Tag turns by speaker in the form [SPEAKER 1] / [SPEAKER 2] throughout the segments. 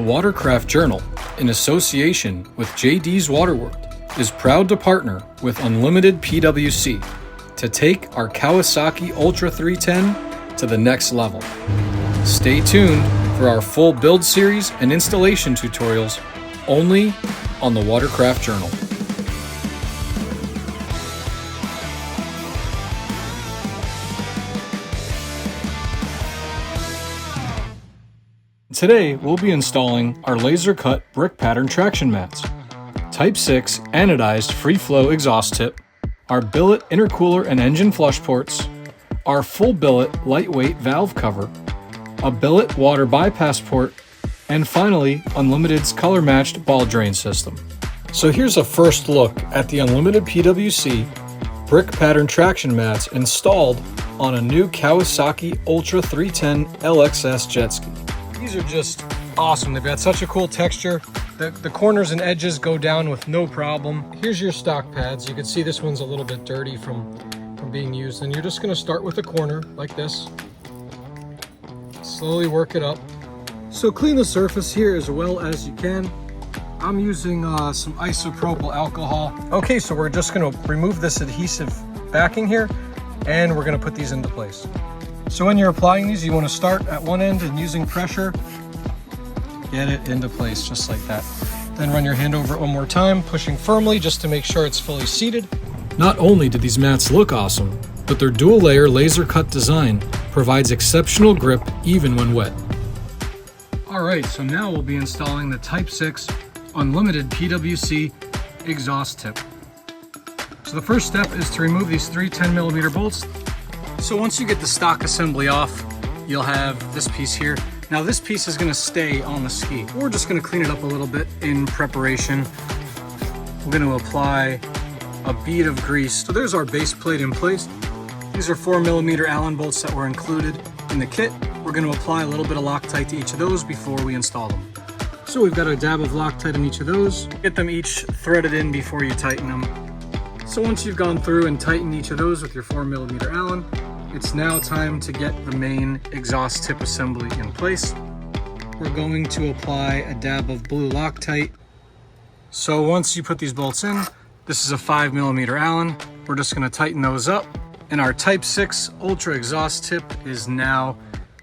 [SPEAKER 1] The Watercraft Journal, in association with JD's Waterworld, is proud to partner with Unlimited PWC to take our Kawasaki Ultra 310 to the next level. Stay tuned for our full build series and installation tutorials only on the Watercraft Journal. Today, we'll be installing our laser cut brick pattern traction mats, Type 6 anodized free flow exhaust tip, our billet intercooler and engine flush ports, our full billet lightweight valve cover, a billet water bypass port, and finally, Unlimited's color matched ball drain system. So here's a first look at the Unlimited PWC brick pattern traction mats installed on a new Kawasaki Ultra 310 LXS jet ski. These are just awesome. They've got such a cool texture. The corners and edges go down with no problem. Here's your stock pads. You can see this one's a little bit dirty from being used. And you're just gonna start with a corner like this. Slowly work it up. So clean the surface here as well as you can. I'm using some isopropyl alcohol. Okay, so we're just gonna remove this adhesive backing here and we're gonna put these into place. So when you're applying these, you want to start at one end and using pressure, get it into place just like that. Then run your hand over it one more time, pushing firmly just to make sure it's fully seated. Not only do these mats look awesome, but their dual layer laser cut design provides exceptional grip even when wet. All right, so now we'll be installing the Type 6 Unlimited PWC exhaust tip. So the first step is to remove these three 10mm bolts. So once you get the stock assembly off, you'll have this piece here. Now this piece is gonna stay on the ski. We're just gonna clean it up a little bit in preparation. We're gonna apply a bead of grease. So there's our base plate in place. These are 4mm Allen bolts that were included in the kit. We're gonna apply a little bit of Loctite to each of those before we install them. So we've got a dab of Loctite in each of those. Get them each threaded in before you tighten them. So once you've gone through and tightened each of those with your 4mm Allen, it's now time to get the main exhaust tip assembly in place. We're going to apply a dab of blue Loctite. So once you put these bolts in, this is a 5mm Allen. We're just going to tighten those up, and our Type 6 Ultra exhaust tip is now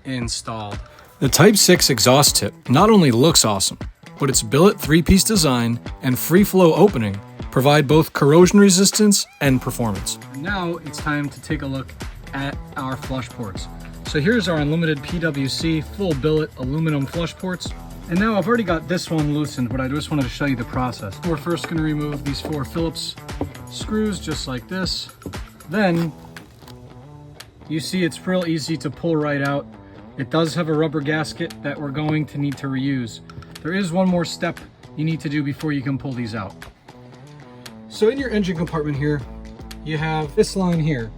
[SPEAKER 1] installed. The Type 6 exhaust tip not only looks awesome, but its billet 3-piece design and free flow opening provide both corrosion resistance and performance. Now it's time to take a look at our flush ports. So here's our Unlimited PWC full billet aluminum flush ports. And now I've already got this one loosened, but I just wanted to show you the process. We're first going to remove these 4 Phillips screws just like this. Then you see it's real easy to pull right out. It does have a rubber gasket that we're going to need to reuse. There is one more step you need to do before you can pull these out. So in your engine compartment here, you have this line here,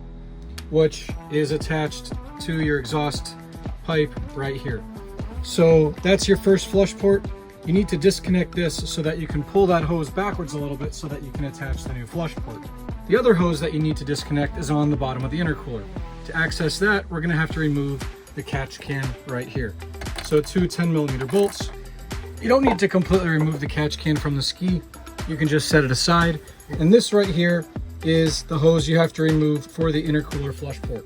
[SPEAKER 1] which is attached to your exhaust pipe right here. So that's your first flush port. You need to disconnect this so that you can pull that hose backwards a little bit so that you can attach the new flush port. The other hose that you need to disconnect is on the bottom of the intercooler. To access that, we're gonna have to remove the catch can right here. So 2 10mm bolts. You don't need to completely remove the catch can from the ski. You can just set it aside. And this right here is the hose you have to remove for the intercooler flush port.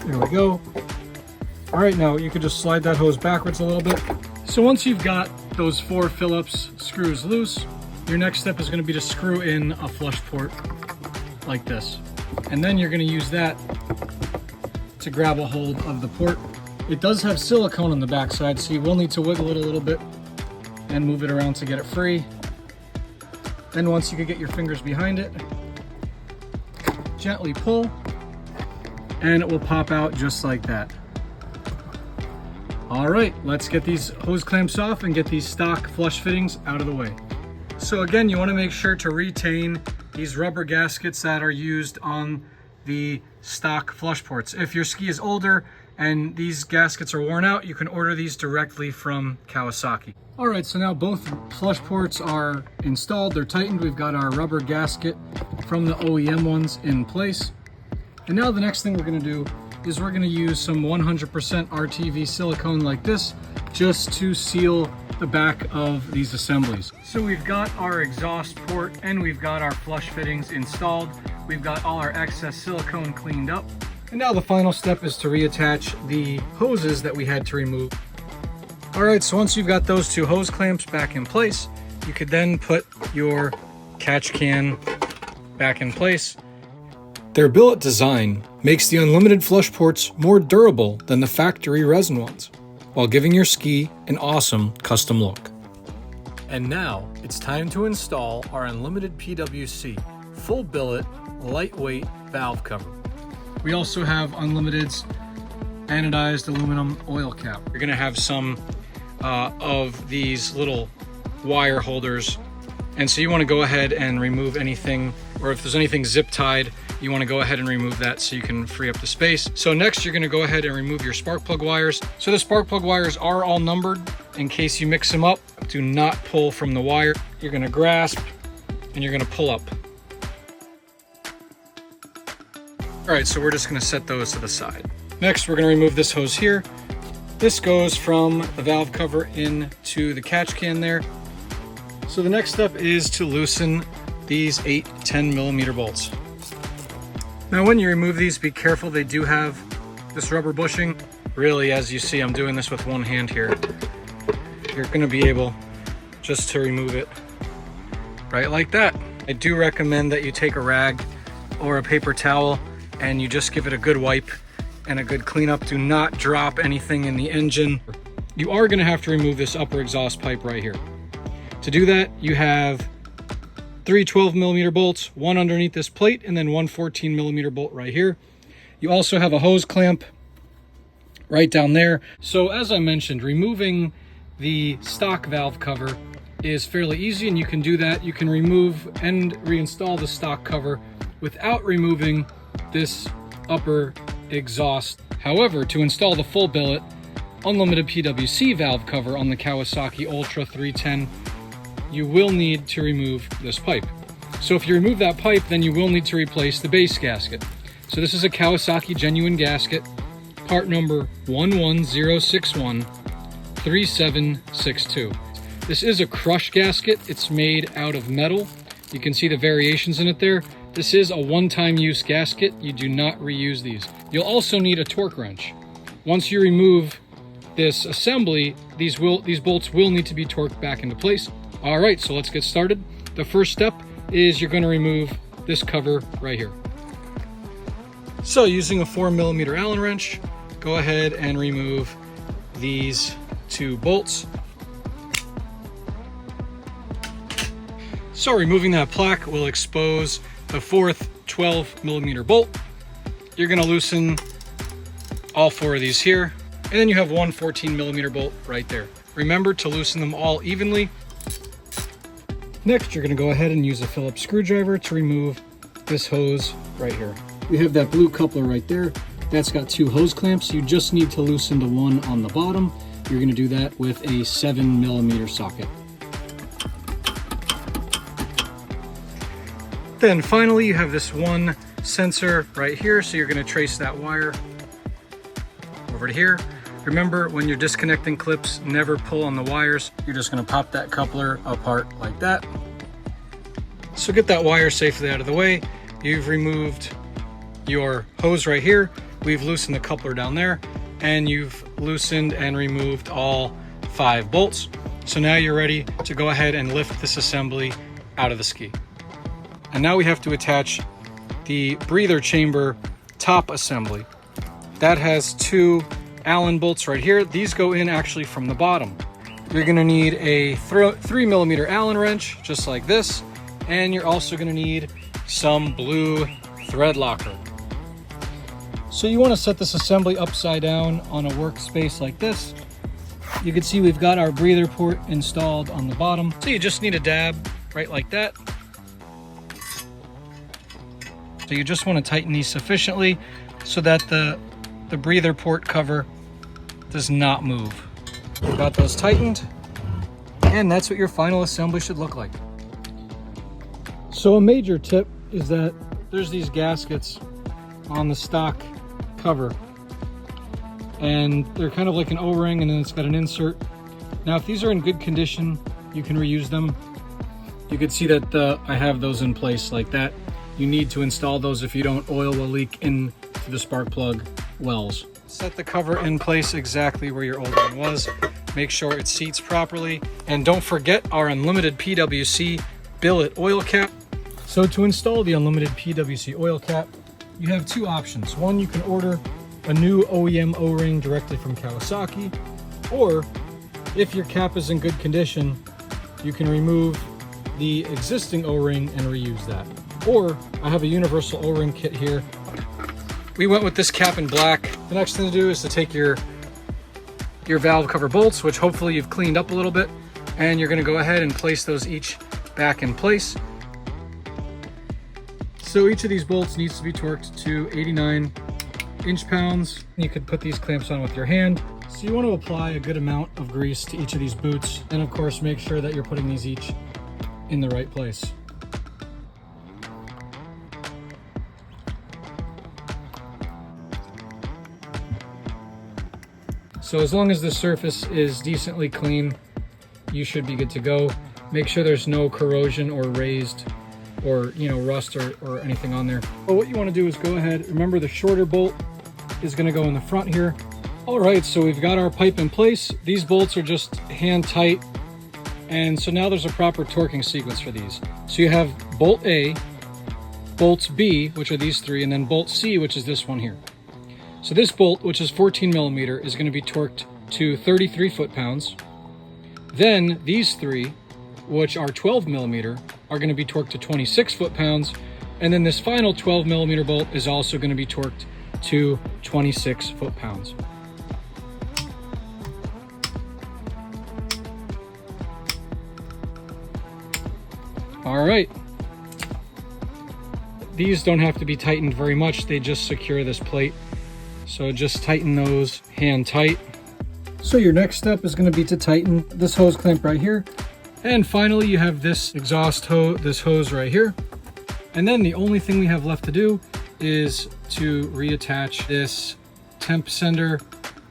[SPEAKER 1] There we go. All right, now you can just slide that hose backwards a little bit. So once you've got those 4 Phillips screws loose, your next step is going to be to screw in a flush port like this. And then you're going to use that to grab a hold of the port. It does have silicone on the backside, so you will need to wiggle it a little bit and move it around to get it free. Then once you can get your fingers behind it, gently pull, and it will pop out just like that. All right, let's get these hose clamps off and get these stock flush fittings out of the way. So again, you want to make sure to retain these rubber gaskets that are used on the stock flush ports. If your ski is older and these gaskets are worn out, you can order these directly from Kawasaki. All right, so now both flush ports are installed, they're tightened. We've got our rubber gasket from the OEM ones in place. And now the next thing we're gonna do is we're gonna use some 100% RTV silicone like this, just to seal the back of these assemblies. So we've got our exhaust port and we've got our flush fittings installed. We've got all our excess silicone cleaned up. And now the final step is to reattach the hoses that we had to remove. All right, so once you've got those two hose clamps back in place, you could then put your catch can back in place. Their billet design makes the unlimited flush ports more durable than the factory resin ones, while giving your ski an awesome custom look. And now it's time to install our unlimited PWC full billet lightweight valve cover. We also have Unlimited's anodized aluminum oil cap. You're gonna have some of these little wire holders, and so you want to go ahead and remove anything, or if there's anything zip tied, you want to go ahead and remove that so you can free up the space. So next you're going to go ahead and remove your spark plug wires. So the spark plug wires are all numbered in case you mix them up. Do not pull from the wire. You're going to grasp and you're going to pull up. All right, so we're just going to set those to the side. Next we're going to remove this hose here. This goes from the valve cover into the catch can there. So the next step is to loosen these 8-10mm bolts. Now when you remove these, be careful, they do have this rubber bushing. Really, as you see, I'm doing this with one hand here. You're gonna be able just to remove it right like that. I do recommend that you take a rag or a paper towel and you just give it a good wipe and a good cleanup. Do not drop anything in the engine. You are gonna have to remove this upper exhaust pipe right here. To do that, you have 3 12mm bolts, one underneath this plate, and then one 14mm bolt right here. You also have a hose clamp right down there. So as I mentioned, removing the stock valve cover is fairly easy, and you can do that. You can remove and reinstall the stock cover without removing this upper exhaust. However, to install the full billet unlimited PWC valve cover on the Kawasaki Ultra 310, you will need to remove this pipe. So if you remove that pipe, then you will need to replace the base gasket. So this is a Kawasaki genuine gasket, part number 110613762. This is a crush gasket. It's made out of metal. You can see the variations in it there. This is a one-time use gasket. You do not reuse these. You'll also need a torque wrench. Once you remove this assembly, these bolts will need to be torqued back into place. All right, so let's get started. The first step is you're going to remove this cover right here. So using a 4mm Allen wrench, go ahead and remove these two bolts. So removing that plaque will expose the fourth 12mm bolt. You're going to loosen all four of these here, and then you have one 14mm bolt right there. Remember to loosen them all evenly. Next, you're going to go ahead and use a Phillips screwdriver to remove this hose right here. We have that blue coupler right there. That's got two hose clamps. You just need to loosen the one on the bottom. You're going to do that with a 7mm socket. Then finally, you have this one sensor right here. So you're going to trace that wire over to here. Remember, when you're disconnecting clips, never pull on the wires. You're just going to pop that coupler apart like that. So get that wire safely out of the way. You've removed your hose right here. We've loosened the coupler down there, and you've loosened and removed all 5 bolts. So now you're ready to go ahead and lift this assembly out of the ski. And now we have to attach the breather chamber top assembly. That has 2 Allen bolts right here. These go in actually from the bottom. You're going to need a 3mm Allen wrench, just like this, and you're also going to need some blue thread locker. So you want to set this assembly upside down on a workspace like this. You can see we've got our breather port installed on the bottom. So you just need a dab right like that. So you just want to tighten these sufficiently so that the breather port cover does not move. We've got those tightened, and that's what your final assembly should look like. So a major tip is that there's these gaskets on the stock cover. and they're kind of like an O-ring, and then it's got an insert. Now, if these are in good condition, you can reuse them. You can see that I have those in place like that. You need to install those if you don't, oil will leak into the spark plug wells. Set the cover in place exactly where your old one was. Make sure it seats properly. And don't forget our unlimited PWC billet oil cap. So to install the unlimited PWC oil cap, you have two options. One, you can order a new OEM O-ring directly from Kawasaki, or if your cap is in good condition, you can remove the existing O-ring and reuse that. Or I have a universal O-ring kit here. We went with this cap in black. The next thing to do is to take your valve cover bolts, which hopefully you've cleaned up a little bit, and you're going to go ahead and place those each back in place. So each of these bolts needs to be torqued to 89 inch-pounds. You could put these clamps on with your hand. So you want to apply a good amount of grease to each of these boots, and of course make sure that you're putting these each in the right place. So as long as the surface is decently clean, you should be good to go. Make sure there's no corrosion or raised or rust or anything on there. But what you want to do is go ahead, remember the shorter bolt is going to go in the front here. All right, so we've got our pipe in place. These bolts are just hand tight. And so now there's a proper torquing sequence for these. So you have bolt A, bolts B, which are these three, and then bolt C, which is this one here. So this bolt, which is 14 millimeter, is going to be torqued to 33 foot-pounds. Then these three, which are 12 millimeter, are going to be torqued to 26 foot-pounds. And then this final 12 millimeter bolt is also going to be torqued to 26 foot-pounds. All right. These don't have to be tightened very much. They just secure this plate. So just tighten those hand tight. So your next step is going to be to tighten this hose clamp right here. And finally, you have this exhaust hose, this hose right here. And then the only thing we have left to do is to reattach this temp sender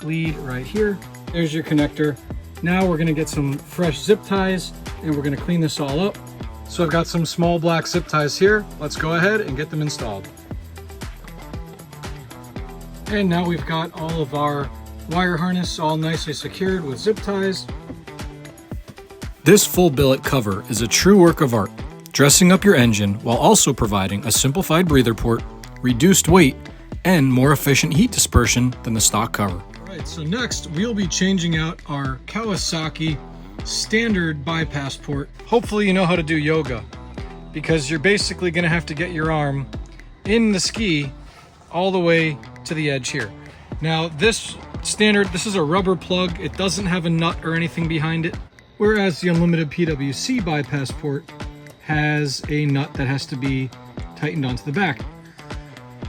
[SPEAKER 1] lead right here. There's your connector. Now we're going to get some fresh zip ties and we're going to clean this all up. So I've got some small black zip ties here. Let's go ahead and get them installed. And now we've got all of our wire harness all nicely secured with zip ties. This full billet cover is a true work of art, dressing up your engine while also providing a simplified breather port, reduced weight, and more efficient heat dispersion than the stock cover. All right, so next we'll be changing out our Kawasaki standard bypass port. Hopefully you know how to do yoga, because you're basically going to have to get your arm in the ski all the way to the edge here. Now this is a rubber plug. It doesn't have a nut or anything behind it, whereas the unlimited PWC bypass port has a nut that has to be tightened onto the back.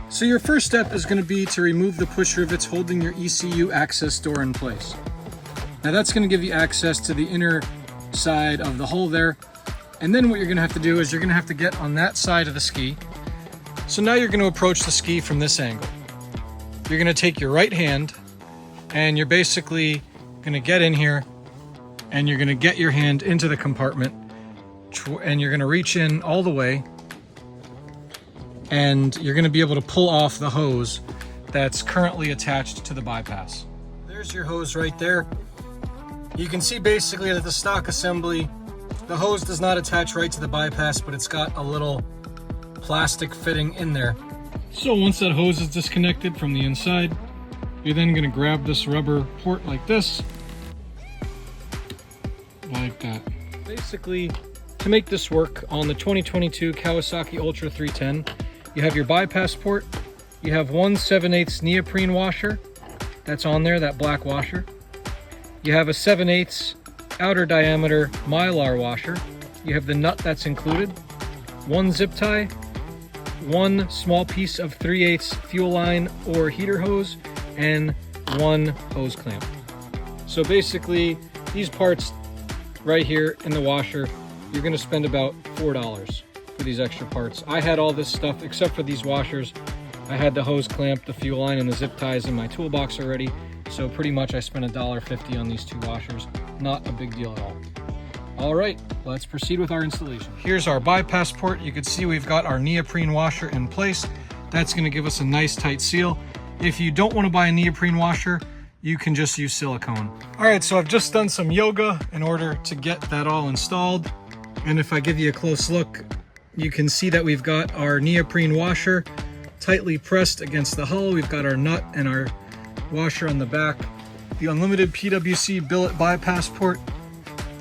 [SPEAKER 1] So your first step is going to be to remove the push rivets holding your ECU access door in place. Now that's going to give you access to the inner side of the hole there. And then what you're going to have to do is you're going to have to get on that side of the ski. So now you're going to approach the ski from this angle. You're going to take your right hand and you're basically going to get in here and you're going to get your hand into the compartment and you're going to reach in all the way and you're going to be able to pull off the hose that's currently attached to the bypass. There's your hose right there. You can see basically that the stock assembly, the hose does not attach right to the bypass, but it's got a little plastic fitting in there. So once that hose is disconnected from the inside, you're then going to grab this rubber port like this, like that. Basically, to make this work on the 2022 Kawasaki Ultra 310, you have your bypass port, you have 1 7/8 neoprene washer that's on there, that black washer. You have a 7/8 outer diameter mylar washer. You have the nut that's included, 1 zip tie, 1 small piece of 3/8 fuel line or heater hose, and 1 hose clamp. So basically, these parts right here in the washer, you're going to spend about $4 for these extra parts. I had all this stuff except for these washers, I had the hose clamp, the fuel line, and the zip ties in my toolbox already. So pretty much I spent $1.50 on these 2 washers. Not a big deal at all. All right, let's proceed with our installation. Here's our bypass port. You can see we've got our neoprene washer in place. That's gonna give us a nice tight seal. If you don't wanna buy a neoprene washer, you can just use silicone. All right, so I've just done some yoga in order to get that all installed. And if I give you a close look, you can see that we've got our neoprene washer tightly pressed against the hull. We've got our nut and our washer on the back. The unlimited PWC billet bypass port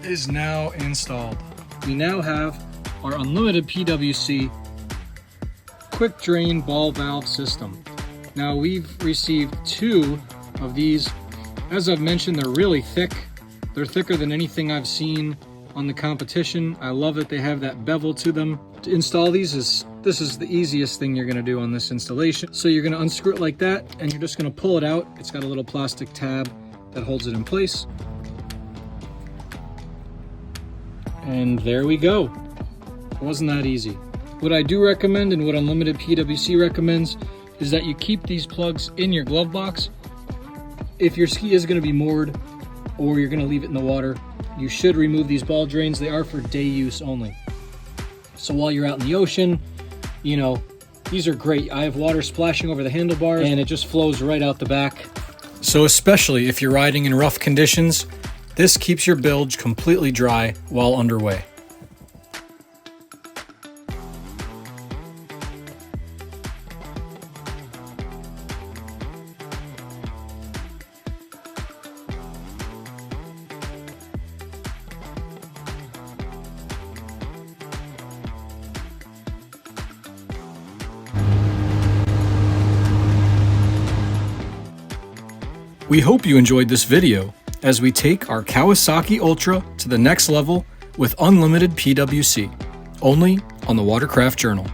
[SPEAKER 1] is now installed. We now have our unlimited PWC quick drain ball valve system. Now we've received 2 of these. As I've mentioned, they're really thick. They're thicker than anything I've seen on the competition. I love that they have that bevel to them. To install these this is the easiest thing you're gonna do on this installation. So you're gonna unscrew it like that, and you're just gonna pull it out. It's got a little plastic tab that holds it in place. And there we go. It wasn't that easy. What I do recommend, and what Unlimited PWC recommends, is that you keep these plugs in your glove box. If your ski is gonna be moored, or you're gonna leave it in the water, you should remove these ball drains. They are for day use only. So while you're out in the ocean, you know, these are great. I have water splashing over the handlebars and it just flows right out the back. So especially if you're riding in rough conditions, this keeps your bilge completely dry while underway. We hope you enjoyed this video as we take our Kawasaki Ultra to the next level with unlimited PWC, only on the Watercraft Journal.